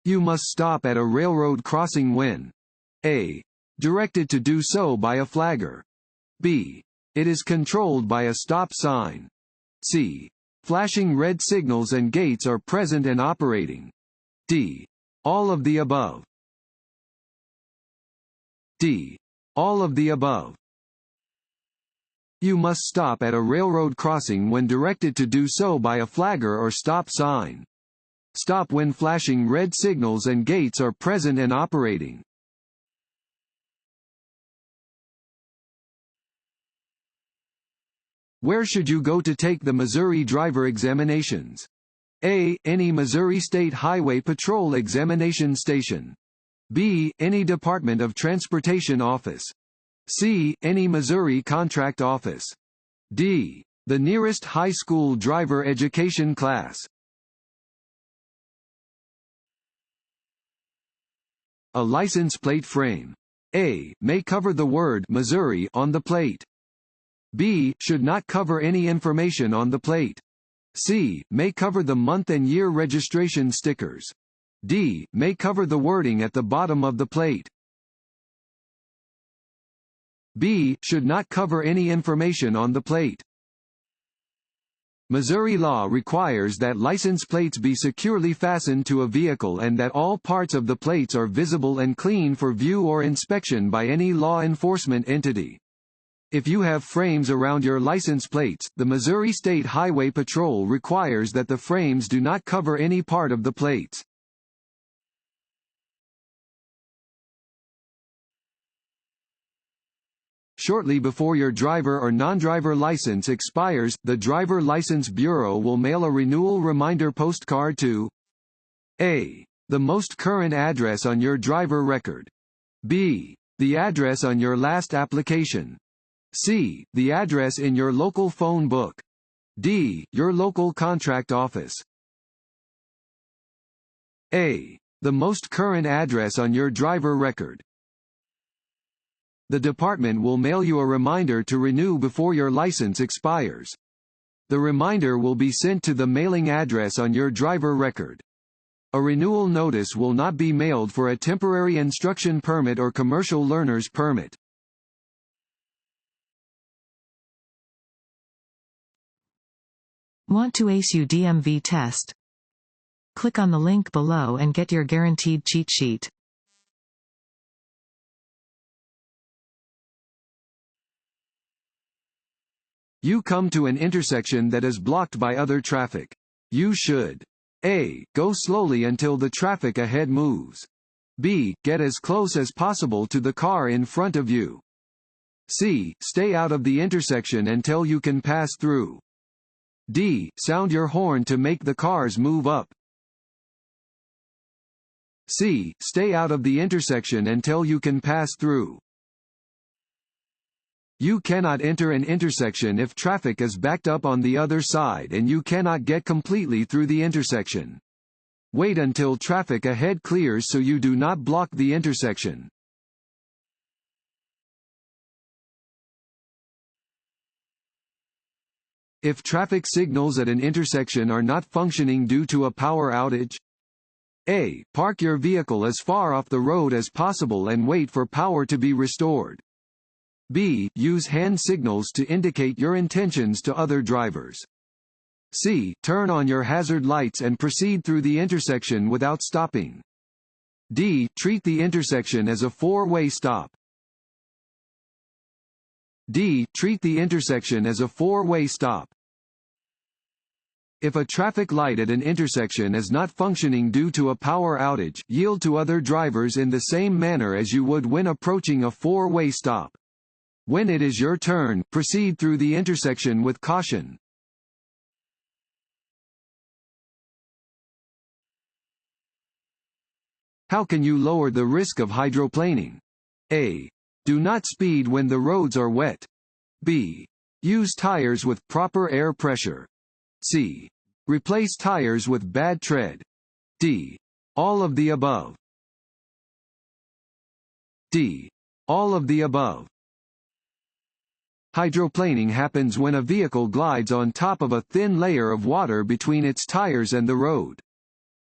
You must stop at a railroad crossing when A. Directed to do so by a flagger. B. It is controlled by a stop sign. C. Flashing red signals and gates are present and operating. D. All of the above. D. All of the above. You must stop at a railroad crossing when directed to do so by a flagger or stop sign. Stop when flashing red signals and gates are present and operating. Where should you go to take the Missouri driver examinations? A. Any Missouri State Highway Patrol examination station. B. Any Department of Transportation office. C. Any Missouri contract office. D. The nearest high school driver education class. A license plate frame. A. May cover the word Missouri on the plate. B. Should not cover any information on the plate. C. May cover the month and year registration stickers. D. May cover the wording at the bottom of the plate. B. Should not cover any information on the plate. Missouri law requires that license plates be securely fastened to a vehicle and that all parts of the plates are visible and clean for view or inspection by any law enforcement entity. If you have frames around your license plates, the Missouri State Highway Patrol requires that the frames do not cover any part of the plates. Shortly before your driver or non-driver license expires, the Driver License Bureau will mail a renewal reminder postcard to A. The most current address on your driver record. B. The address on your last application. C. The address in your local phone book. D. Your local contract office. A. The most current address on your driver record. The department will mail you a reminder to renew before your license expires. The reminder will be sent to the mailing address on your driver record. A renewal notice will not be mailed for a temporary instruction permit or commercial learner's permit. Want to ace your DMV test? Click on the link below and get your guaranteed cheat sheet. You come to an intersection that is blocked by other traffic. You should A. Go slowly until the traffic ahead moves. B. Get as close as possible to the car in front of you. C. Stay out of the intersection until you can pass through. D. Sound your horn to make the cars move up. C. Stay out of the intersection until you can pass through. You cannot enter an intersection if traffic is backed up on the other side and you cannot get completely through the intersection. Wait until traffic ahead clears so you do not block the intersection. If traffic signals at an intersection are not functioning due to a power outage, A. Park your vehicle as far off the road as possible and wait for power to be restored. B. Use hand signals to indicate your intentions to other drivers. C. Turn on your hazard lights and proceed through the intersection without stopping. D. Treat the intersection as a four-way stop. D. Treat the intersection as a four-way stop. If a traffic light at an intersection is not functioning due to a power outage, yield to other drivers in the same manner as you would when approaching a four-way stop. When it is your turn, proceed through the intersection with caution. How can you lower the risk of hydroplaning? A. Do not speed when the roads are wet. B. Use tires with proper air pressure. C. Replace tires with bad tread. D. All of the above. D. All of the above. Hydroplaning happens when a vehicle glides on top of a thin layer of water between its tires and the road.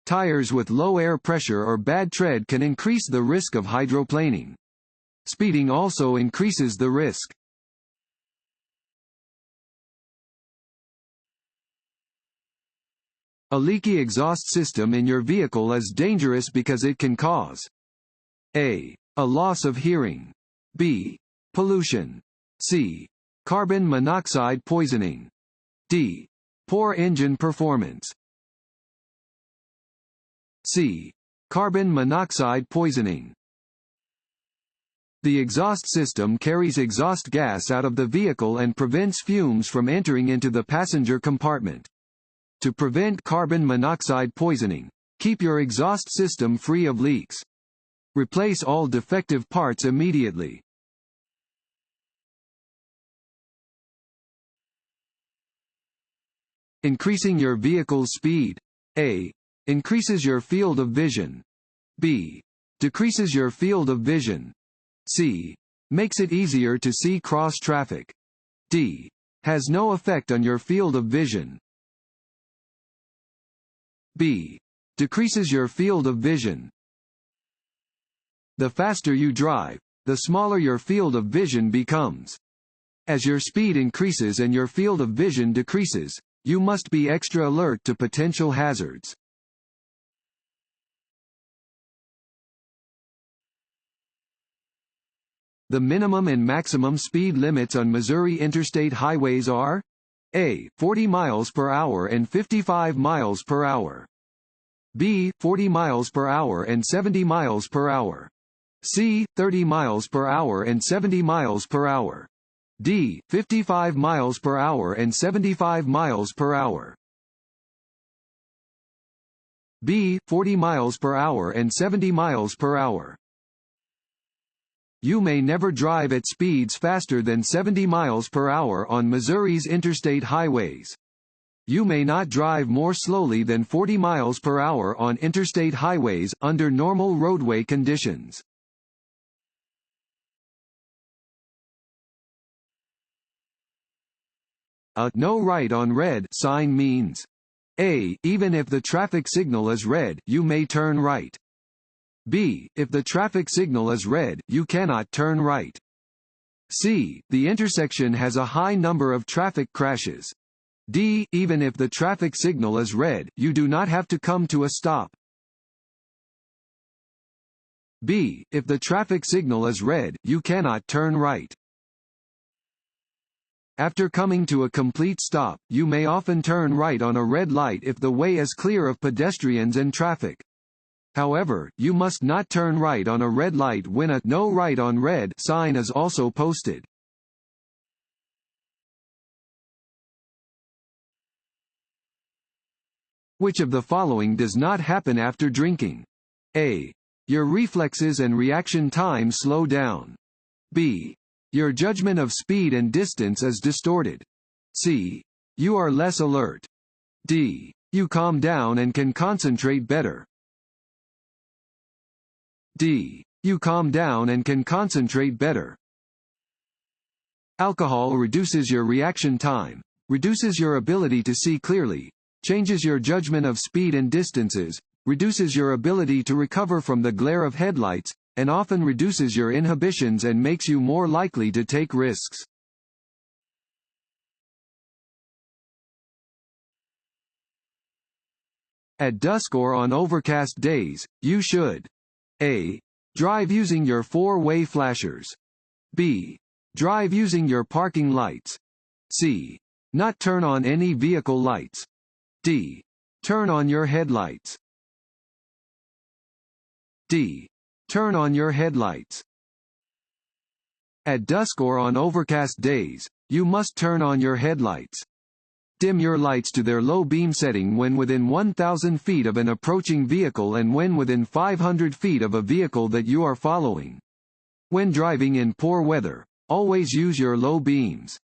Tires with low air pressure or bad tread can increase the risk of hydroplaning. Speeding also increases the risk. A leaky exhaust system in your vehicle is dangerous because it can cause a loss of hearing, b. pollution, c. carbon monoxide poisoning, d. poor engine performance. C. Carbon monoxide poisoning. The exhaust system carries exhaust gas out of the vehicle and prevents fumes from entering into the passenger compartment. To prevent carbon monoxide poisoning, keep your exhaust system free of leaks. Replace all defective parts immediately. Increasing your vehicle's speed. A. Increases your field of vision. B. Decreases your field of vision. C. Makes it easier to see cross traffic. D. Has no effect on your field of vision. B. Decreases your field of vision. The faster you drive, the smaller your field of vision becomes. As your speed increases and your field of vision decreases, you must be extra alert to potential hazards. The minimum and maximum speed limits on Missouri interstate highways are A. 40 miles per hour and 55 miles per hour. B. 40 miles per hour and 70 miles per hour. C. 30 miles per hour and 70 miles per hour. D. 55 miles per hour and 75 miles per hour. B. 40 miles per hour and 70 miles per hour. You may never drive at speeds faster than 70 miles per hour on Missouri's interstate highways. You may not drive more slowly than 40 miles per hour on interstate highways under normal roadway conditions. A "no right on red" sign means A. Even if the traffic signal is red, you may turn right. B. If the traffic signal is red, you cannot turn right. C. The intersection has a high number of traffic crashes. D. Even if the traffic signal is red, you do not have to come to a stop. B. If the traffic signal is red, you cannot turn right. After coming to a complete stop, you may often turn right on a red light if the way is clear of pedestrians and traffic. However, you must not turn right on a red light when a "no right on red" sign is also posted. Which of the following does not happen after drinking? A. Your reflexes and reaction time slow down. B. Your judgment of speed and distance is distorted. C. You are less alert. D. You calm down and can concentrate better. D. You calm down and can concentrate better. Alcohol reduces your reaction time, reduces your ability to see clearly, changes your judgment of speed and distances, reduces your ability to recover from the glare of headlights, and often reduces your inhibitions and makes you more likely to take risks. At dusk or on overcast days, you should A. Drive using your four-way flashers. B. Drive using your parking lights. C. Not turn on any vehicle lights. D. Turn on your headlights. D. Turn on your headlights. At dusk or on overcast days, you must turn on your headlights. Dim your lights to their low beam setting when within 1,000 feet of an approaching vehicle and when within 500 feet of a vehicle that you are following. When driving in poor weather, always use your low beams.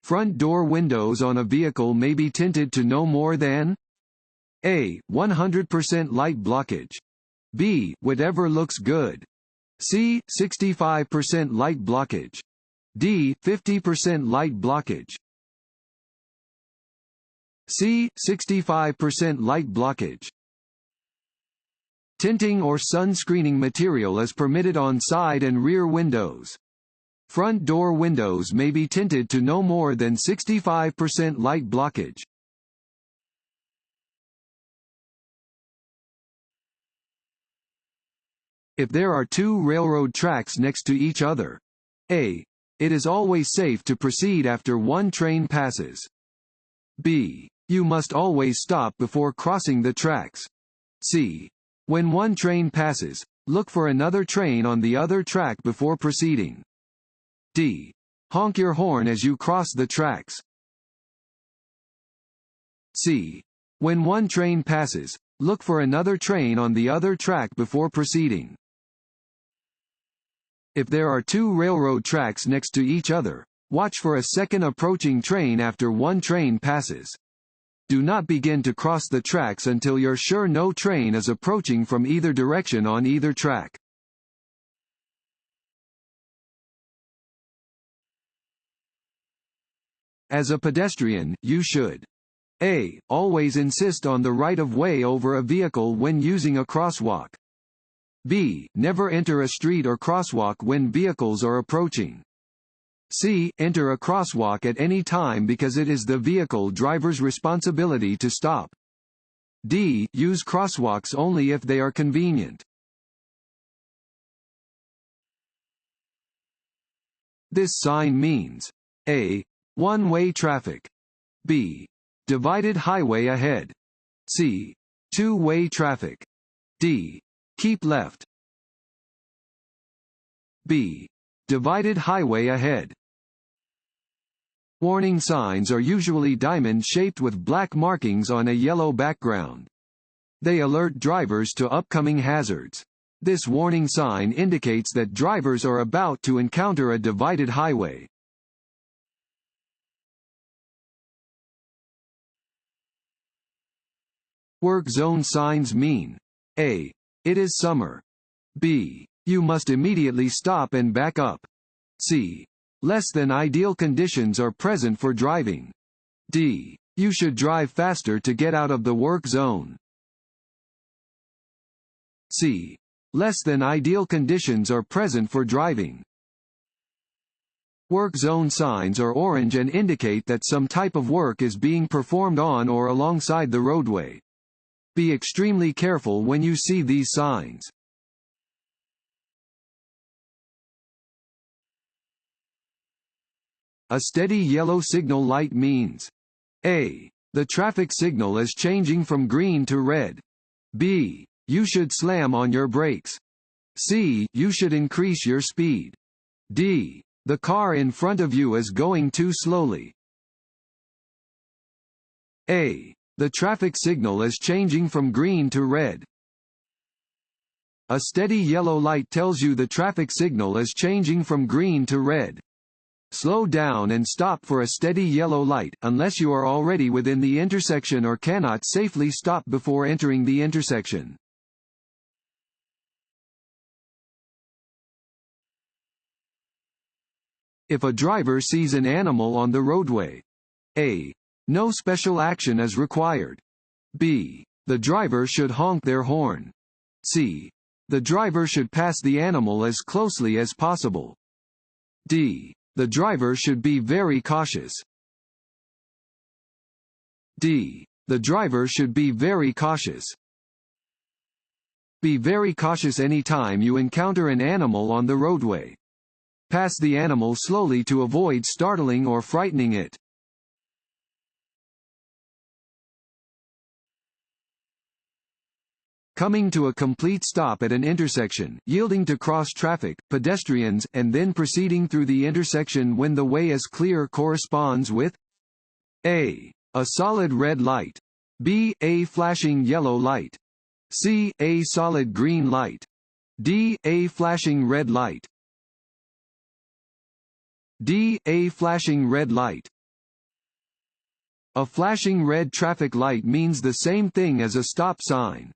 Front door windows on a vehicle may be tinted to no more than A. 100% light blockage. B. Whatever looks good. C. 65% light blockage. D. 50% light blockage. C. 65% light blockage. Tinting or sun-screening material is permitted on side and rear windows. Front door windows may be tinted to no more than 65% light blockage. If there are two railroad tracks next to each other, A. It is always safe to proceed after one train passes. B. You must always stop before crossing the tracks. C. When one train passes, look for another train on the other track before proceeding. D. Honk your horn as you cross the tracks. C. When one train passes, look for another train on the other track before proceeding. If there are two railroad tracks next to each other, watch for a second approaching train after one train passes. Do not begin to cross the tracks until you're sure no train is approaching from either direction on either track. As a pedestrian, you should A. Always insist on the right-of-way over a vehicle when using a crosswalk. B. Never enter a street or crosswalk when vehicles are approaching. C. Enter a crosswalk at any time because it is the vehicle driver's responsibility to stop. D. Use crosswalks only if they are convenient. This sign means A. One-way traffic. B. Divided highway ahead. C. Two-way traffic. D. Keep left. B. Divided highway ahead. Warning signs are usually diamond-shaped with black markings on a yellow background. They alert drivers to upcoming hazards. This warning sign indicates that drivers are about to encounter a divided highway. Work zone signs mean A. It is summer. B. You must immediately stop and back up. C. Less than ideal conditions are present for driving. D. You should drive faster to get out of the work zone. C. Less than ideal conditions are present for driving. Work zone signs are orange and indicate that some type of work is being performed on or alongside the roadway. Be extremely careful when you see these signs. A steady yellow signal light means A. The traffic signal is changing from green to red. B. You should slam on your brakes. C. You should increase your speed. D. The car in front of you is going too slowly. A. The traffic signal is changing from green to red. A steady yellow light tells you the traffic signal is changing from green to red. Slow down and stop for a steady yellow light, unless you are already within the intersection or cannot safely stop before entering the intersection. If a driver sees an animal on the roadway, A. No special action is required. B. The driver should honk their horn. C. The driver should pass the animal as closely as possible. D. The driver should be very cautious. D. The driver should be very cautious. Be very cautious anytime you encounter an animal on the roadway. Pass the animal slowly to avoid startling or frightening it. Coming to a complete stop at an intersection, yielding to cross traffic, pedestrians, and then proceeding through the intersection when the way is clear corresponds with A. A solid red light. B. A flashing yellow light. C. A solid green light. D. A flashing red light. D. A flashing red light. A flashing red traffic light means the same thing as a stop sign.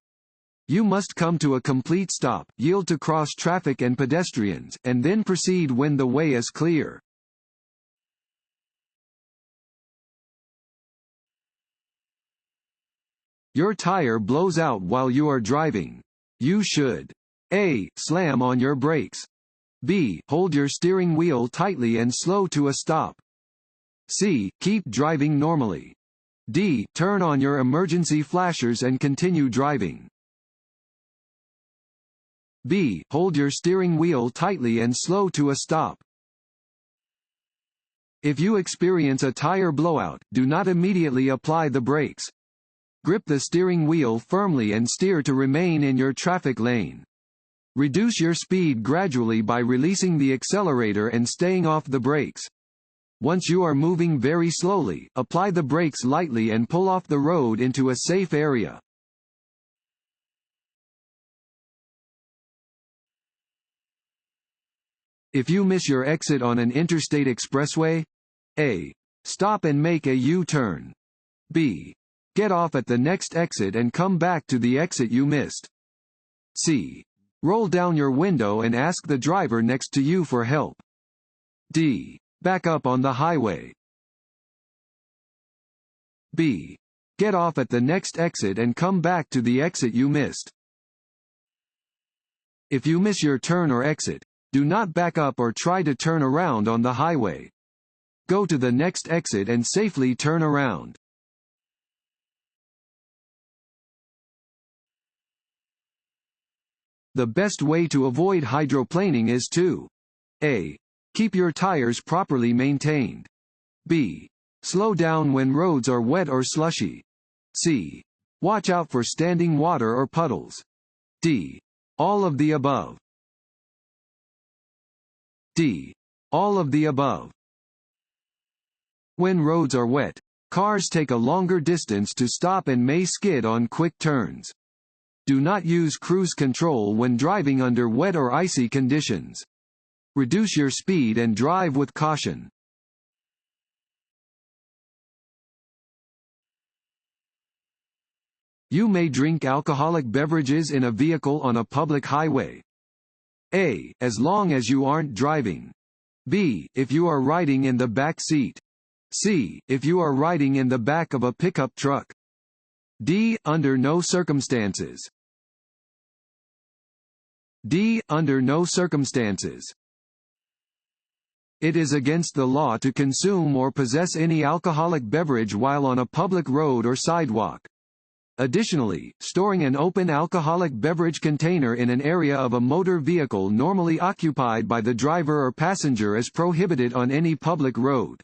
You must come to a complete stop, yield to cross traffic and pedestrians, and then proceed when the way is clear. Your tire blows out while you are driving. You should A. Slam on your brakes. B. Hold your steering wheel tightly and slow to a stop. C. Keep driving normally. D. Turn on your emergency flashers and continue driving. B. Hold your steering wheel tightly and slow to a stop. If you experience a tire blowout, do not immediately apply the brakes. Grip the steering wheel firmly and steer to remain in your traffic lane. Reduce your speed gradually by releasing the accelerator and staying off the brakes. Once you are moving very slowly, apply the brakes lightly and pull off the road into a safe area. If you miss your exit on an interstate expressway, A. Stop and make a U-turn. B. Get off at the next exit and come back to the exit you missed. C. Roll down your window and ask the driver next to you for help. D. Back up on the highway. B. Get off at the next exit and come back to the exit you missed. If you miss your turn or exit, do not back up or try to turn around on the highway. Go to the next exit and safely turn around. The best way to avoid hydroplaning is to A. Keep your tires properly maintained. B. Slow down when roads are wet or slushy. C. Watch out for standing water or puddles. D. All of the above. D. All of the above. When roads are wet, cars take a longer distance to stop and may skid on quick turns. Do not use cruise control when driving under wet or icy conditions. Reduce your speed and drive with caution. You may drink alcoholic beverages in a vehicle on a public highway. A. As long as you aren't driving. B. If you are riding in the back seat. C. If you are riding in the back of a pickup truck. D. Under no circumstances. D. Under no circumstances. It is against the law to consume or possess any alcoholic beverage while on a public road or sidewalk. Additionally, storing an open alcoholic beverage container in an area of a motor vehicle normally occupied by the driver or passenger is prohibited on any public road.